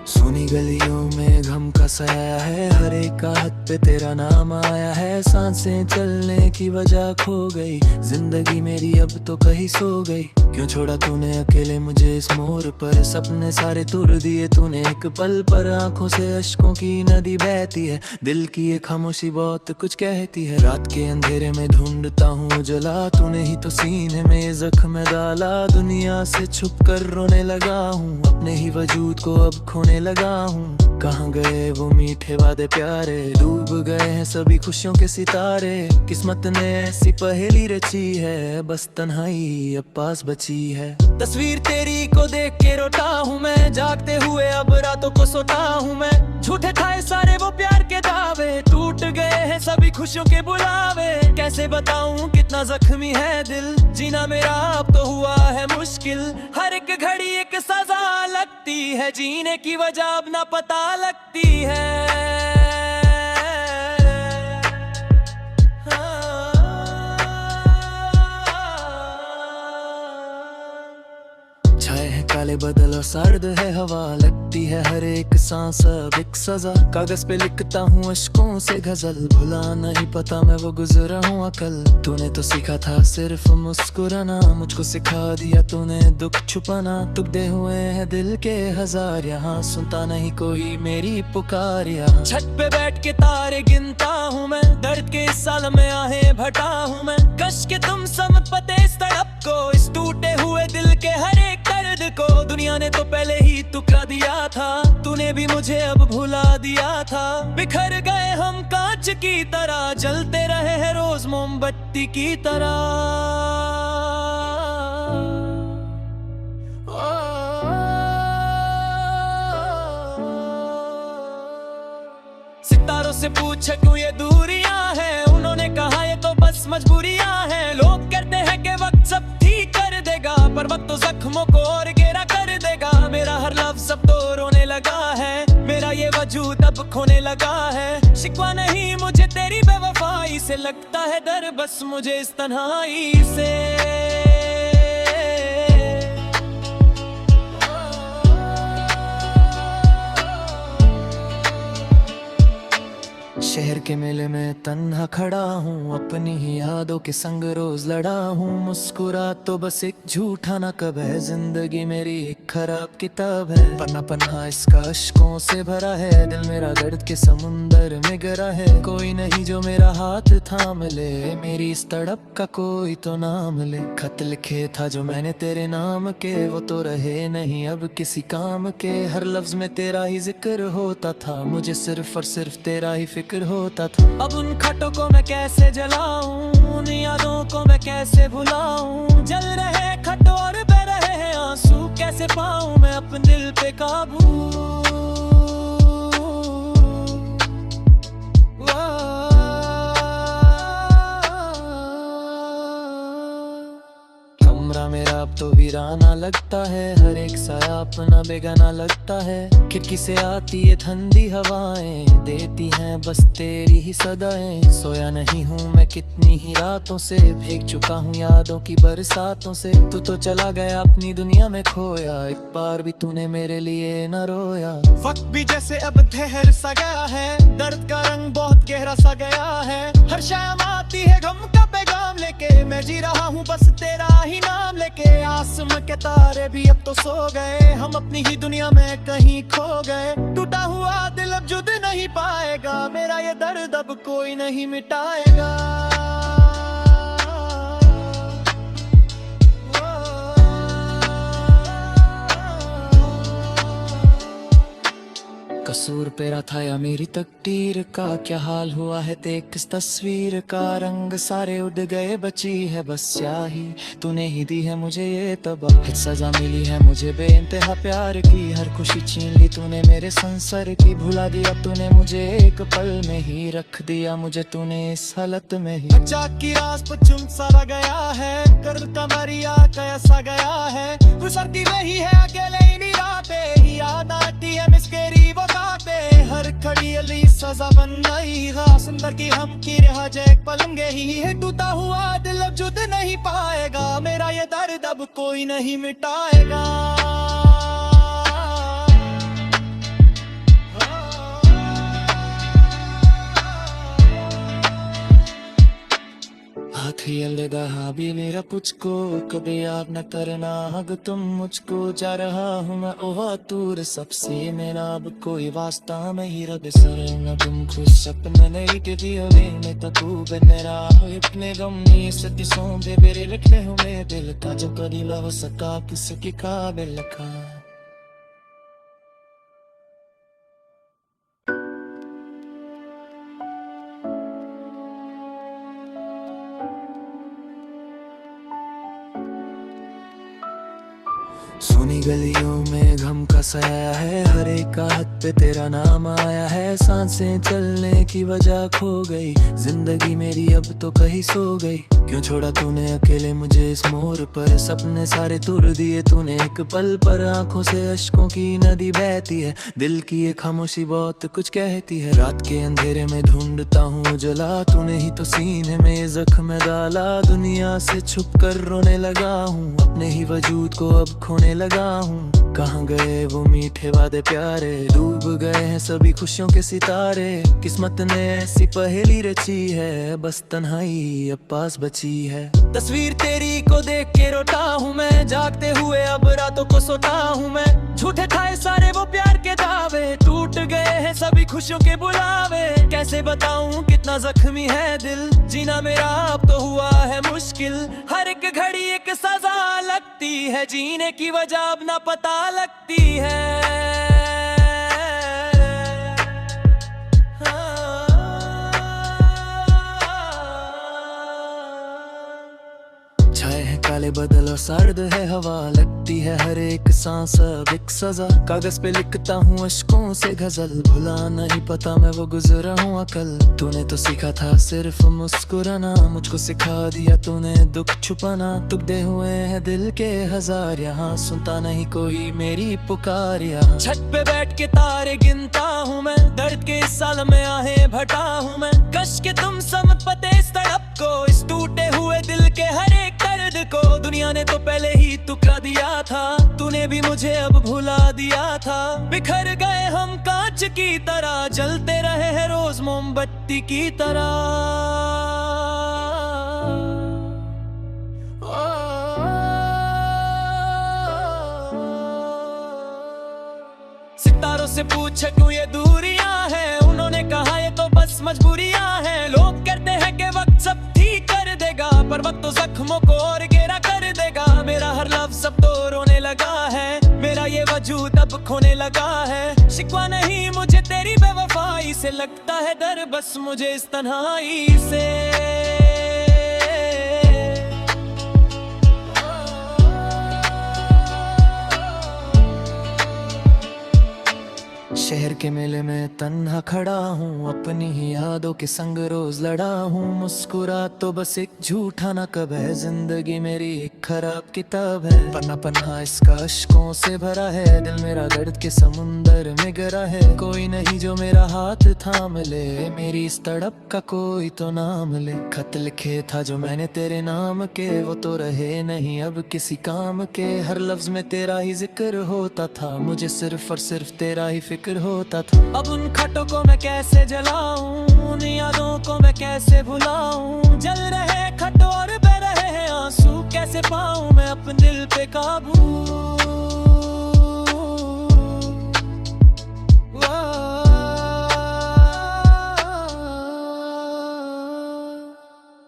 सुनी गलियों में गम का साया है, हर एक आहट पे तेरा नाम आया है। सांसें चलने की वजह खो गई, जिंदगी मेरी अब तो कहीं सो गई। क्यों छोड़ा तूने अकेले मुझे इस मोड़ पर, सपने सारे तुर दिए तूने एक पल पर। आंखों से अश्कों की नदी बहती है, दिल की ये खामोशी बहुत कुछ कहती है। रात के अंधेरे में ढूंढता हूँ जला, तूने ही तो सीने में जख्म डाला। दुनिया से छुप कर रोने लगा हूँ, अपने ही वजूद को अब खोने लगा हूँ। कहाँ गए वो मीठे वादे प्यारे, डूब गए हैं सभी खुशियों के सितारे। किस्मत ने ऐसी पहेली रची है, बस तन्हाई अब पास बची है। तस्वीर तेरी को देख के रोता हूँ मैं, जागते हुए अब रातों को सोता हूँ मैं। झूठे खाए सारे वो प्यार के दावे, टूट गए हैं सभी खुशियों के बुलावे। कैसे बताऊं कितना जख्मी है दिल, जीना मेरा अब तो हुआ है मुश्किल। हर एक घड़ी एक सजा लगती है, जीने की वजह अब ना पता लगती है। छाए हैं काले बदल और सर्द है हवा, लगती है हर एक सांस अब एक सजा। कागज पे लिखता हूँ अश्कों से गजल, भुला नहीं पता मैं वो गुजरा हूँ अकल। तूने तो सीखा था सिर्फ मुस्कुराना, मुझको सिखा दिया तूने दुख छुपाना। टुकड़े हुए हैं दिल के हजार, यहाँ सुनता नहीं कोई मेरी पुकार। यहाँ छत पे बैठ के तारे गिनता हूँ मैं, दर्द के इस साल में आहें भटा हूँ मैं। कश के तुम समझ पाते इस तड़प को, इस टूटे हुए दिल के हर एक दर्द को। दुनिया ने तो पहले ही टुकड़ा दिया था, तूने भी मुझे अब भुला दिया था। बिखर गए हम कांच की तरह, जलते रहे हैं रोज मोमबत्ती की तरह। सितारों से पूछे क्यों ये दूरियां हैं, उन्होंने कहा ये तो बस मजबूरियां हैं। लोग कहते हैं कि वक्त सब ठीक कर देगा, पर वक्त तो जख्मों को और गहरा कर देगा। मेरा हर लफ्ज अब तो रोने लगा है, मेरा ये वजूद अब खोने लगा है। शिकवा नहीं मुझे तेरी बेवफाई से, लगता है डर बस मुझे इस तन्हाई से। शहर के मेले में तन्हा खड़ा हूँ, अपनी ही यादों के संग रोज लड़ा हूँ। मुस्कुरा तो बस एक झूठा नकब है, जिंदगी मेरी एक खराब किताब है। पन्ना पन्ना इसका अश्कों से भरा है, दिल मेरा दर्द के समुंदर में गिरा है। कोई नहीं जो मेरा हाथ थाम ले, मेरी इस तड़प का कोई तो नाम ले। खत लिखे था जो मैंने तेरे नाम के, वो तो रहे नहीं अब किसी काम के। हर लफ्ज में तेरा ही जिक्र होता था, मुझे सिर्फ और सिर्फ तेरा ही फिक्र होता था। अब उन खतों को मैं कैसे जलाऊं, उन यादों को मैं कैसे भुलाऊं। जल रहे खत और बह रहे हैं आंसू, कैसे पाऊं मैं अपने दिल पे काबू। कमरा मेरा अब तो वीराना लगता है, हर एक साया अपना बेगाना लगता है। खिड़की से आती है ठंडी हवाएं, देती हैं बस तेरी ही सदाएं। सोया नहीं हूँ मैं कितनी ही रातों से, भीग चुका हूँ यादों की बरसातों से। तू तो चला गया अपनी दुनिया में खोया, एक बार भी तूने मेरे लिए न रोया। वक्त भी जैसे अब ठहर सा गया है, दर्द का रंग बहुत गहरा सा गया है। हर शाम आती है गम का पैगाम लेके, मैं जी रहा हूँ बस तेरा ही नाम लेके। आसमां के तारे भी अब तो सो गए, हम अपनी ही दुनिया में कहीं खो गए। टूटा हुआ दिल अब जुद नहीं पाएगा, मेरा ये दर्द अब कोई नहीं मिटाएगा। कसूर तेरा था या मेरी तकदीर का, क्या हाल हुआ है देख इस तस्वीर का। रंग सारे उड़ गए, बची है बस स्याही, तूने ही दी है मुझे ये तबाह। सजा मिली है मुझे बेइंतहा प्यार की, हर खुशी छीन ली तूने मेरे संसार की। भुला दिया तूने मुझे एक पल में ही, रख दिया मुझे तूने इस हालत में ही। बच्चा की रास पर चुम सारा गया है, कर कमरिया कैसा गया है। गुजरती वही है अकेले ही राते, याद आती है मिस्केरी वो बातें। हर खड़ी अली सजा बन गई है, सुंदर की हम की रहा जय पलंगे ही है। टूटा हुआ दिल अब जुद नहीं पाएगा, मेरा ये दर्द अब कोई नहीं मिटाएगा। आखिरी अलविदा भी मेरा तुझको, कभी याद न करना अगर तुम मुझको। जा रहा हूँ मैं ओहा दूर सबसे, मेरा अब कोई वास्ता नहीं रब सर न तुम खुश अपने नहीं के दियो में तो तू बे मेरा हो इतने गम नहीं सती सौंदे मेरे लिखे हुए दिल का जो कभी लव सका किसके काबिल का। सुनी गलियों में गम का साया है, हर एक का हाथ पे तेरा नाम आया है। सांसें चलने की वजह खो गई, जिंदगी मेरी अब तो कहीं सो गई। क्यों छोड़ा तूने अकेले मुझे इस मोड़ पर, सपने सारे तुर दिए तूने एक पल पर। आंखों से अश्कों की नदी बहती है, दिल की ये खामोशी बहुत कुछ कहती है। रात के अंधेरे में ढूंढता हूँ जला, तूने ही तो सीने में जख्म डाला। दुनिया से छुप कर रोने लगा हूँ, अपने ही वजूद को अब खोने लगा हूँ। कहाँ गए वो मीठे वादे प्यारे, डूब गए हैं सभी खुशियों के सितारे। किस्मत ने ऐसी पहेली रची है, बस तन्हाई अब पास बची है। तस्वीर तेरी को देख के रोता हूँ मैं, जागते हुए अब रातों को सोता हूँ मैं। झूठे ठाए सारे वो प्यार के दावे, टूट गए हैं सभी खुशियों के बुलावे। कैसे बताऊं कितना जख्मी है दिल, जीना मेरा अब तो हुआ है मुश्किल। हर एक घड़ी एक सजा लगती है, जीने की वजह अब ना पता लगती है। छाए हैं काले बदल और सर्द है हवा, लगती है हर एक सांस अब एक सजा। कागज पे लिखता हूँ अश्कों से गजल, भुला नहीं पता मैं वो गुजरा हूँ अकल। तूने तो सीखा था सिर्फ मुस्कुराना, मुझको सिखा दिया तूने दुख छुपाना। टुकड़े हुए हैं दिल के हजार, यहाँ सुनता नहीं कोई मेरी पुकार। यहाँ छत पे बैठ के तारे गिनता हूँ मैं, दर्द के इस साल में आहें भटा हूँ मैं। कश के तुम समझ पाते इस तड़प को, इस टूटे हुए दिल के हर एक दर्द को। दुनिया ने तो पहले ही टुकड़ा दिया था, तूने भी मुझे अब भुला दिया था। बिखर गए हम कांच की तरह, जलते रहे हैं रोज मोमबत्ती की तरह। सितारों से पूछे क्यों ये दूरियां हैं, उन्होंने कहा ये तो बस मजबूरियां हैं। लोग कहते हैं कि वक्त सब ठीक कर देगा, पर वक्त तो जख्मों को और गहरा कर देगा। मेरा हर लफ्ज़ अब तो रोने लगा है, मेरा ये वजूद अब खोने लगा है। शिकवा नहीं मुझे तेरी बेवफाई से, लगता है डर बस मुझे इस तन्हाई से। शहर के मेले में तन्हा खड़ा हूँ, अपनी ही यादों के संग रोज लड़ा हूँ। मुस्कुरा तो बस एक झूठा नकब है, जिंदगी मेरी एक खराब किताब है। पन्ना पन्ना इसका अश्कों से भरा है, दिल मेरा दर्द के समुंदर में गिरा है। कोई नहीं जो मेरा हाथ थाम ले, मेरी इस तड़प का कोई तो नाम ले। खत लिखे था जो मैंने तेरे नाम के, वो तो रहे नहीं अब किसी काम के। हर लफ्ज में तेरा ही जिक्र होता था, मुझे सिर्फ और सिर्फ तेरा ही फिक्र होता था। अब उन खतों को मैं कैसे जलाऊं, उन यादों को मैं कैसे भुलाऊं। जल रहे खत और बह रहे हैं आंसू, कैसे पाऊं मैं अपने दिल पे काबू।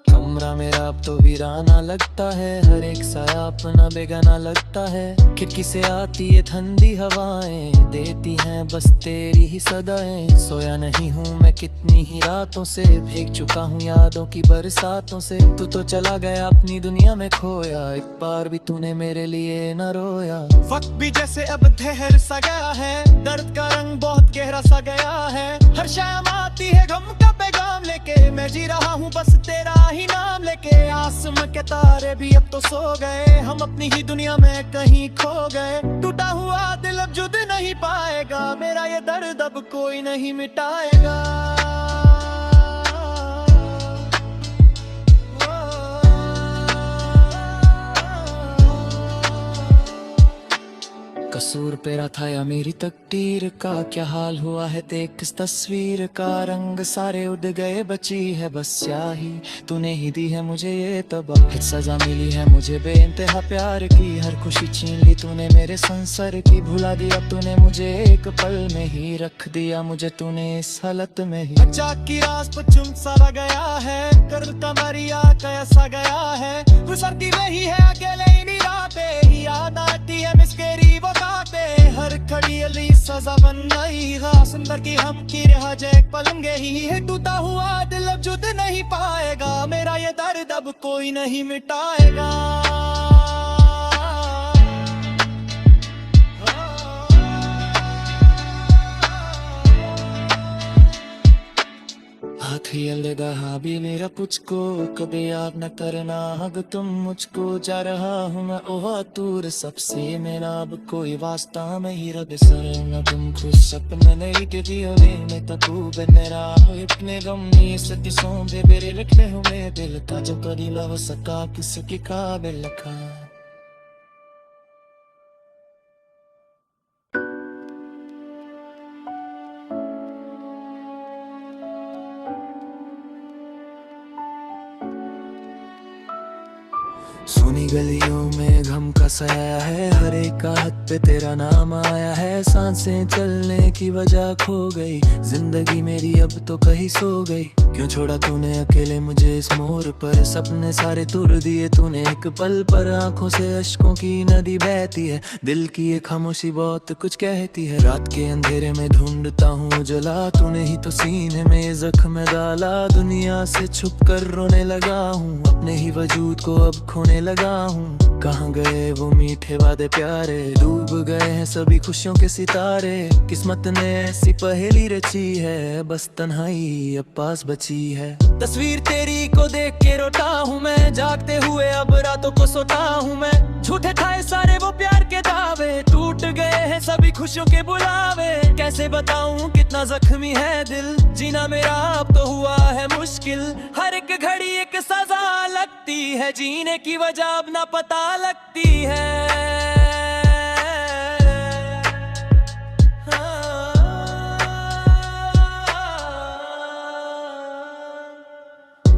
कमरा मेरा अब तो वीराना लगता है, हर एक साया अपना बेगाना लगता है। खिड़की से आती है ठंडी हवाएं, देती हैं बस तेरी ही सदाएं। सोया नहीं हूँ मैं कितनी ही रातों से, भीग चुका हूँ यादों की बरसातों से। तू तो चला गया अपनी दुनिया में खोया, एक बार भी तूने मेरे लिए न रोया। वक्त भी जैसे अब ठहर सा गया है, दर्द का रंग बहुत गहरा सा गया है। हर शाम आती है गम का पैगाम लेके, मैं जी रहा हूँ बस तेरा ही नाम लेके। आसमां के तारे भी अब तो सो गए, हम अपनी ही दुनिया में कहीं खो गए। टूटा हुआ दिल अब जुद नहीं पाएगा, मेरा ये दर्द अब कोई नहीं मिटाएगा। कसूर तेरा था या मेरी तकदीर का, क्या हाल हुआ है देख इस तस्वीर का। रंग सारे उड़ गए, बची है बस स्याही, तूने ही दी है मुझे ये तबाह। सजा मिली है मुझे बेइंतहा प्यार की, हर खुशी छीन ली तूने मेरे संसार की। भुला दिया तूने मुझे एक पल में ही, रख दिया मुझे तूने इस हालत में ही। अचाक की रात पर चुम सारा गया है, करता मरिया कैसा गया है। गुजरती वही है अकेले इन्हीं रातें, याद आती है मिस्केरी वो बातें। हर खड़ी अली सजा बन गई, सुंदर की हम की रहा जय पलंगे ही है। टूटा हुआ दिल अब जुद नहीं पाएगा, मेरा ये दर्द अब कोई नहीं मिटाएगा। हाथ ही अलगा भी मेरा तुझको, कभी याद न करना अब तुम मुझको। जा रहा हूँ मैं ओह दूर सबसे, मेरा अब कोई वास्ता नहीं रब सर न तुम खुद। सपने नहीं के जियो में तो तू बे मेरा, इतने गम नहीं सकी सौंदे मेरे रखे हुए दिल का। जो कभी लव सका किसकी काबिल का। सुनी गलियों में गम का साया है, हर एक हाथ पे तेरा नाम आया है। सांसें चलने की वजह खो गई, जिंदगी मेरी अब तो कहीं सो गई। क्यों छोड़ा तूने अकेले मुझे इस मोड़ पर, सपने सारे तुर दिए तूने एक पल पर। आंखों से अश्कों की नदी बहती है, दिल की ये खामोशी बहुत कुछ कहती है। रात के अंधेरे में ढूंढता हूँ जला, तूने ही तो सीने में जख्म डाला। दुनिया से छुप कर रोने लगा हूँ, अपने ही वजूद को अब खोने लगा हूँ। कहाँ गए वो मीठे वादे प्यारे, डूब गए हैं सभी खुशियों के सितारे। किस्मत ने ऐसी पहेली रची है, बस तन्हाई अब पास बची है। तस्वीर तेरी को देख के रोता हूँ मैं, जागते हुए अब रातों को सोता हूँ मैं। झूठे खाए सारे वो प्यार के दावे, टूट गए हैं सभी खुशियों के बुलावे। कैसे बताऊं कितना जख्मी है दिल, जीना मेरा अब तो हुआ है मुश्किल। हर एक घड़ी एक सजा लगती है, जीने की वजह अब ना पता लगती है।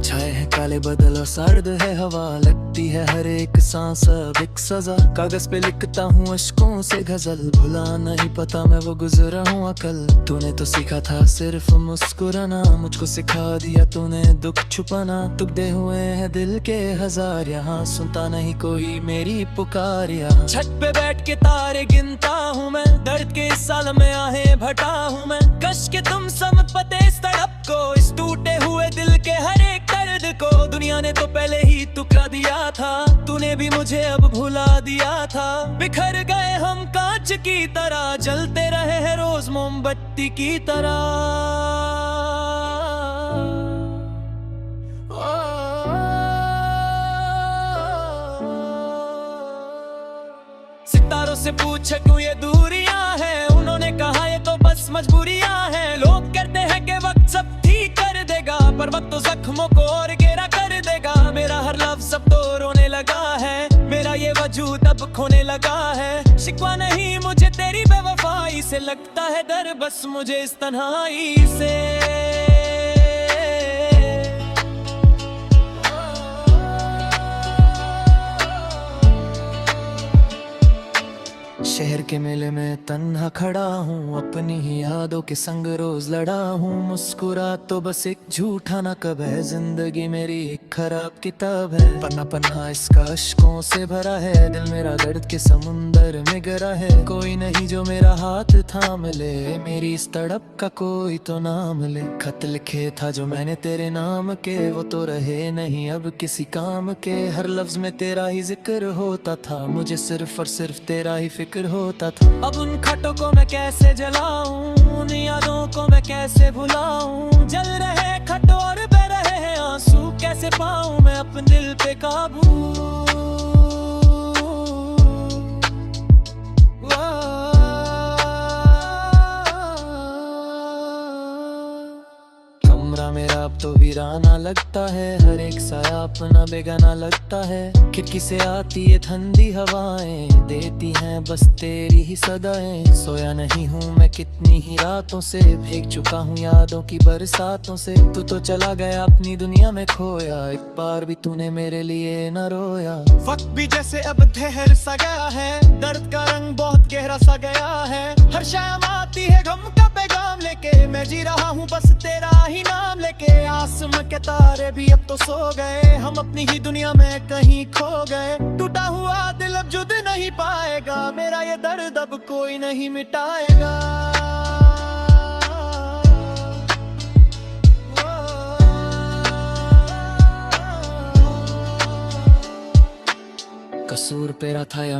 छाए हैं काले बदल और सर्द है हवा, लगती है हर एक सांस अब एक सजा। कागज पे लिखता हूँ अश्कों से गजल, भुला नहीं पता मैं वो गुजरा हूँ अकल। तूने तो सीखा था सिर्फ मुस्कुराना, मुझको सिखा दिया तूने दुख छुपाना। टुकड़े हुए हैं दिल के हजार, यहाँ सुनता नहीं कोई मेरी पुकार। यहाँ छत पे बैठ के तारे गिनता हूँ मैं, दर्द के इस साल में आहें भटा हूँ मैं। कश के तुम समझ पाते इस तड़प को, इस टूटे हुए दिल के हर एक दर्द को। दुनिया ने तो पहले ही टुकड़ा दिया था, तूने भी मुझे अब भुला दिया था। बिखर गए हम कांच की तरह, जलते रहे हैं रोज मोमबत्ती की तरह। सितारों से पूछे क्यों ये दूरियां हैं, उन्होंने कहा ये तो बस मजबूरियां हैं। लोग कहते हैं कि वक्त सब ठीक कर देगा, पर वक्त तो जख्मों को और गहरा कर देगा। मेरा हर लफ्ज़ अब तो रोने लगा है, मेरा ये वजूद अब खोने लगा है। शिकवा नहीं मुझे तेरी बेवफाई से, लगता है डर बस मुझे इस तन्हाई से। शहर के मेले में तन्हा खड़ा हूँ, अपनी ही यादों के संग रोज लड़ा हूँ। मुस्कुरा तो बस एक झूठा ना कब है, जिंदगी मेरी एक खराब किताब है। पन्ना पन्ना इसका अश्कों से भरा है, दिल मेरा दर्द के समुंदर में गिरा है। कोई नहीं जो मेरा हाथ थाम ले, मेरी इस तड़प का कोई तो नाम ले। खत लिखे था जो मैंने तेरे नाम के, वो तो रहे नहीं अब किसी काम के। हर लफ्ज में तेरा ही जिक्र होता था, मुझे सिर्फ और सिर्फ तेरा ही फिक्र होता था। अब उन खतों को मैं कैसे जलाऊं, उन यादों को मैं कैसे भुलाऊं। जल रहे खत और बह रहे हैं आंसू, कैसे पाऊं मैं अपने दिल पे काबू। कमरा मेरा अब तो वीराना लगता है, हर एक साया अपना बेगाना लगता है। खिड़की से आती है ठंडी हवाएं, देती हैं बस तेरी ही सदाएं। सोया नहीं हूँ मैं कितनी ही रातों से, भीग चुका हूँ यादों की बरसातों से। तू तो चला गया अपनी दुनिया में खोया, एक बार भी तूने मेरे लिए न रोया। वक्त भी जैसे अब ठहर सा गया है, दर्द का रंग बहुत गहरा सा गया है। हर शाम आती है गम का पैगाम लेके, मैं जी रहा हूँ बस तेरा ही नाम लेके। आसमां के तारे भी अब तो सो गए, हम अपनी ही दुनिया में कहीं खो गए। टूटा हुआ दिल अब जुद नहीं पाएगा, मेरा ये दर्द अब कोई नहीं मिटाएगा। कसूर तेरा था या